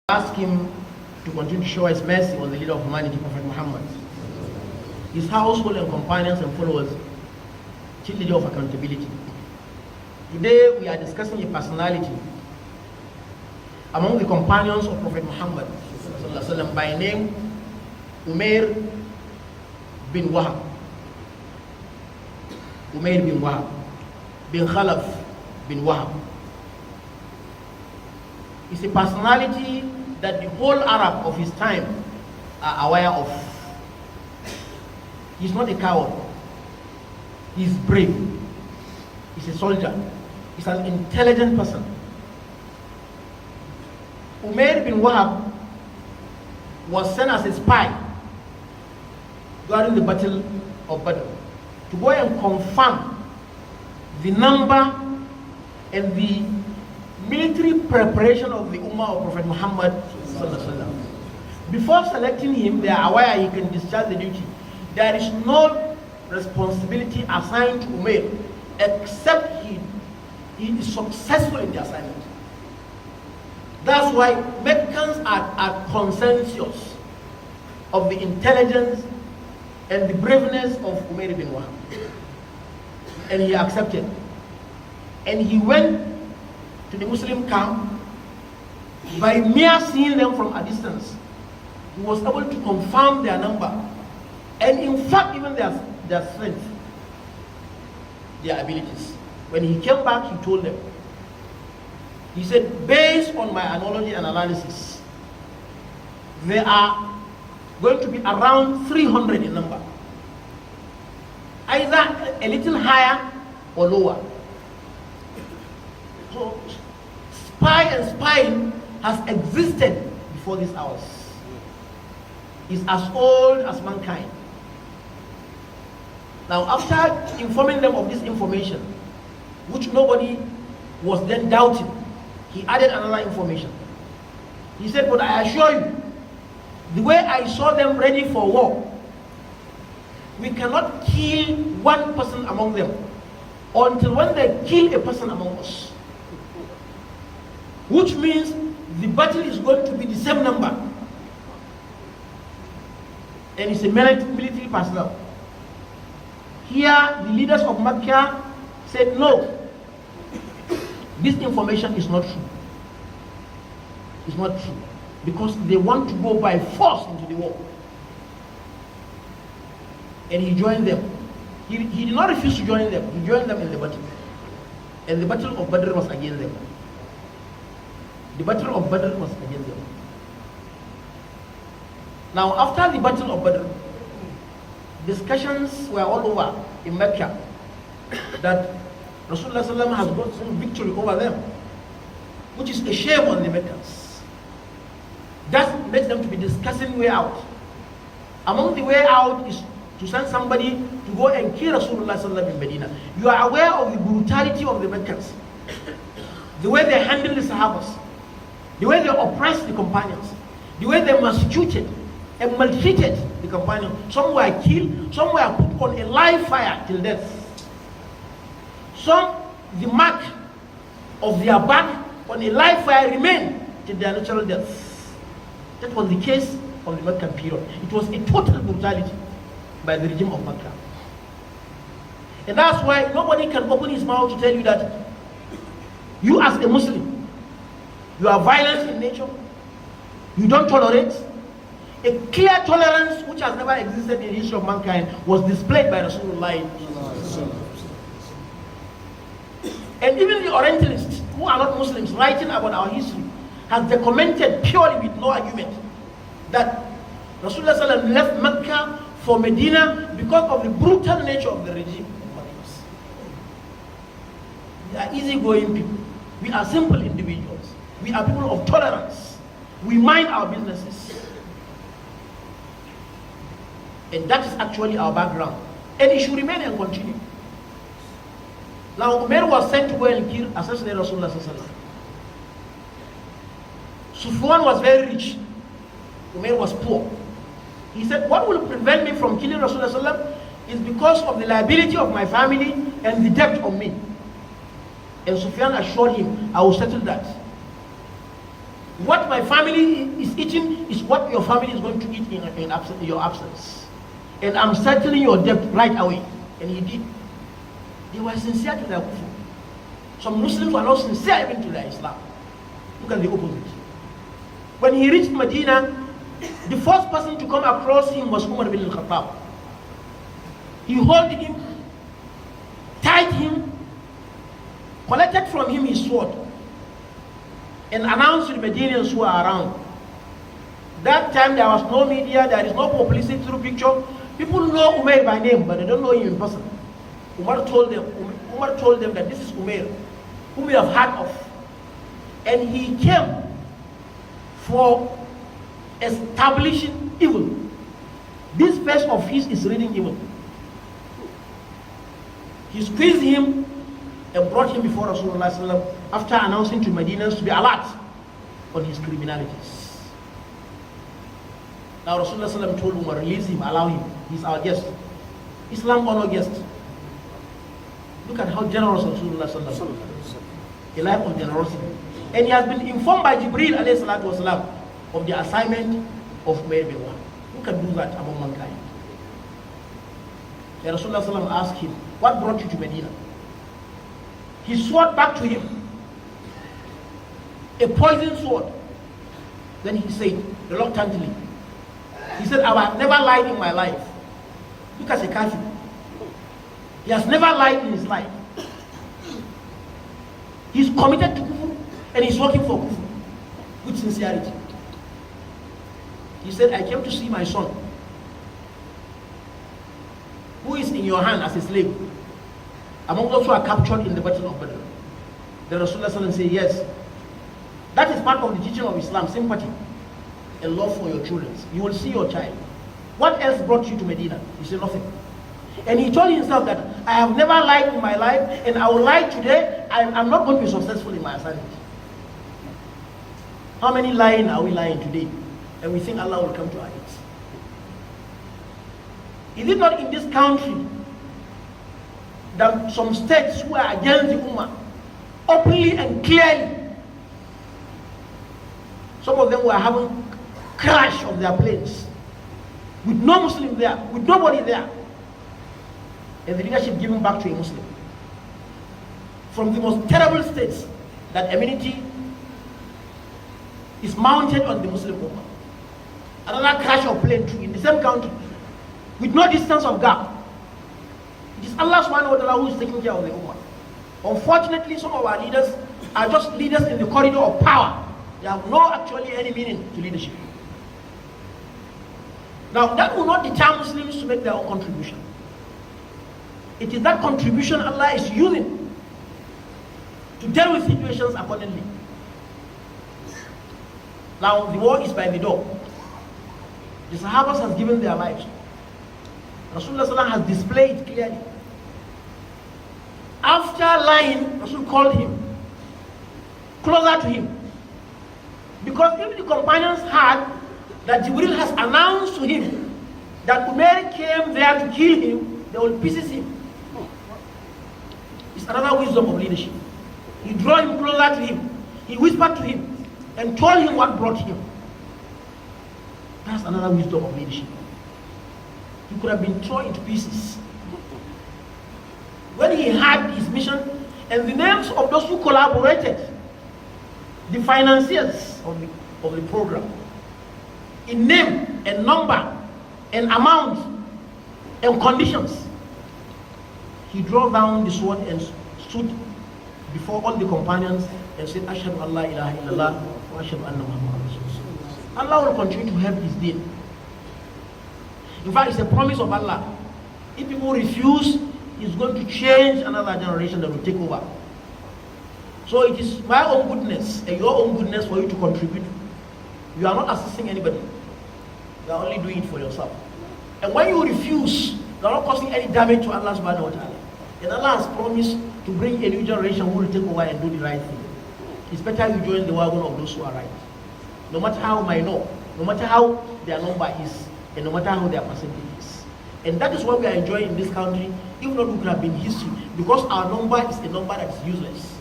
ask him to continue to show his mercy on the leader of humanity, Prophet Muhammad, his household and companions and followers, till the day of accountability. Today we are discussing a personality among the companions of Prophet Muhammad by name Umair bin Wahb. Umair bin Wahb bin Khalaf bin Wahb. It's a personality that the whole Arab of his time are aware of. He's not a coward. He's brave. He's a soldier. He's an intelligent person. Umair bin Wahb was sent as a spy during the Battle of Badr to go and confirm the number and the military preparation of the Ummah of Prophet Muhammad. Before selecting him, they are aware he can discharge the duty. There is no responsibility assigned to Umair except he is successful in the assignment. That's why Meccans are conscientious of the intelligence and the braveness of Umair bin Wahb. And he accepted. And he went to the Muslim camp. By mere seeing them from a distance, he was able to confirm their number and in fact even their strength, their abilities. When he came back, he told them, he said, based on my analogy and analysis, they are going to be around 300 in number, either a little higher or lower. So spy and spying has existed before these hours. It's as old as mankind. Now, after informing them of this information, which nobody was then doubting, he added another information. He said, but I assure you, the way I saw them ready for war, we cannot kill one person among them until when they kill a person among us. Which means the battle is going to be the same number. And it's a military personnel. Here, the leaders of Mecca said, no, this information is not true. It's not true. Because they want to go by force into the war. And he joined them. He did not refuse to join them. He joined them in the battle. And the battle of Badr was against them. The battle of Badr was against them. Now, after the battle of Badr, discussions were all over in Mecca that Rasulullah ﷺ has got some victory over them, which is a shame on the Meccans. That makes them to be discussing way out. Among the way out is to send somebody to go and kill Rasulullah ﷺ in Medina. You are aware of the brutality of the Meccans, the way they handle the Sahabas, the way they oppressed the companions, the way they persecuted and maltreated the companions. Some were killed, some were put on a live fire till death. Some, the mark of their back on a live fire remained till their natural death. That was the case of the Meccan period. It was a total brutality by the regime of Mecca. And that's why nobody can open his mouth to tell you that you as a Muslim, you are violent in nature, you don't tolerate. A clear tolerance which has never existed in the history of mankind was displayed by Rasulullah. And even the Orientalists, who are not Muslims, writing about our history, has documented purely with no argument that Rasulullah left Mecca for Medina because of the brutal nature of the regime. We are easygoing people. We are simple individuals. We are people of tolerance. We mind our businesses. And that is actually our background. And it should remain and continue. Now, Umair was sent to go and kill, assassinate Rasulullah. Sufwan was very rich. Umair was poor. He said, what will prevent me from killing Rasulullah is because of the liability of my family and the debt of me. And Sufyan assured him, I will settle that. What my family is eating is what your family is going to eat in your absence. And I'm settling your debt right away. And he did. They were sincere to their kufr. Some Muslims were not sincere even to their Islam. Look at the opposite. When he reached Medina, the first person to come across him was Umar bin al-Khattab. He held him, tied him, collected from him his sword, and announced to the Medinians who are around. That time there was no media, there is no publicity through picture. People know Umair by name, but they don't know him in person. Umar told them that this is Umair, whom we have heard of. And he came for establishing evil. This face of his is reading evil. He squeezed him and brought him before Rasulullah ﷺ after announcing to Medinas to be alert on his criminalities. Now Rasulullah ﷺ told Umar, release him, allow him. He's our guest. Islam honor guest. Look at how generous Rasulullah ﷺ. A life of generosity. And he has been informed by Jibreel ﷺ of the assignment of Umair bin Wahb. Who can do that among mankind? And Rasulullah ﷺ asked him, what brought you to Medina? He swore back to him, a poisoned sword. Then he said, reluctantly, he said, I have never lied in my life. Look at a kafir. He has never lied in his life. He's committed to kufr and he's working for kufr with sincerity. He said, I came to see my son, who is in your hand as a slave, among those who are captured in the battle of Badr. The Rasulullah said, yes, that is part of the teaching of Islam, sympathy and love for your children. You will see your child. What else brought you to Medina? He said, nothing. And he told himself that I have never lied in my life, and I will lie today. I'm not going to be successful in my assignment. How many lying are we lying today? And we think Allah will come to our aid. Is it not in this country that some states who are against the Ummah, openly and clearly, some of them were having crash of their planes with no Muslim there, with nobody there, and the leadership given back to a Muslim? From the most terrible states, that amenity is mounted on the Muslim Ummah. Another crash of plane too in the same country with no distance of gap. It is Allah subhanahu wa ta'ala who is taking care of the Ummah. Unfortunately, some of our leaders are just leaders in the corridor of power. They have no actually any meaning to leadership. Now, that will not deter Muslims to make their own contribution. It is that contribution Allah is using to deal with situations accordingly. Now, the war is by the door. The Sahabas has given their lives. Rasulullah has displayed it clearly. After lying, Rasul called him closer to him. Because if the companions heard that Jibril has announced to him that Umair came there to kill him, they will pieces him. It's another wisdom of leadership. He drew him closer to him. He whispered to him and told him what brought him. That's another wisdom of leadership. He could have been thrown into pieces. When he had his mission, and the names of those who collaborated, the financiers of the program, in name and number and amount and conditions, he drew down the sword and stood before all the companions and said, Ashhadu an la ilaha illallah wa ashhadu anna Muhammadan Rasulullah. Allah will continue to help his deen. In fact, it's a promise of Allah. If people refuse, He's going to change another generation that will take over. So it is my own goodness and your own goodness for you to contribute. You are not assisting anybody. You are only doing it for yourself. And when you refuse, you are not causing any damage to Allah subhanahu wa ta'ala. And Allah has promised to bring a new generation who will take over and do the right thing. It's better you join the wagon of those who are right. No matter how minor, no matter how their number is, and no matter how their percentage is. And that is what we are enjoying in this country, even though we could have been history, because our number is a number that is useless.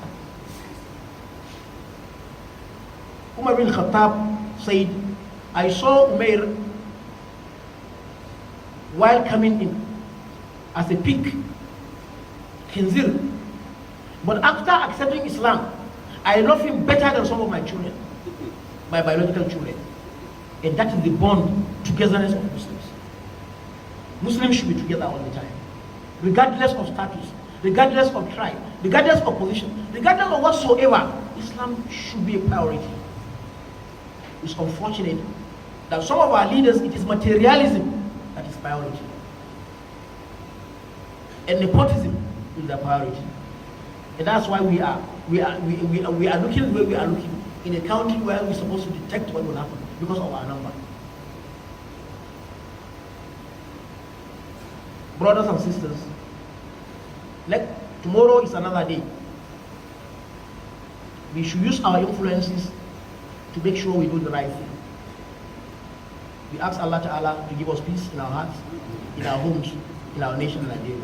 Umar bin Khattab said, I saw Umair while coming in as a pig, khinzir. But after accepting Islam, I love him better than some of my children, my biological children. And that is the bond, togetherness of Muslims. Muslims should be together all the time, regardless of status, regardless of tribe, regardless of position, regardless of whatsoever. Islam should be a priority. It's unfortunate that some of our leaders, it is materialism that is priority, and nepotism is the priority. And that's why we are looking where we are looking in a country where we're supposed to detect what will happen because of our number. Brothers and sisters, tomorrow is another day. We should use our influences to make sure we do the right thing. We ask Allah Ta'ala to give us peace in our hearts, in our homes, in our nation, Nigeria.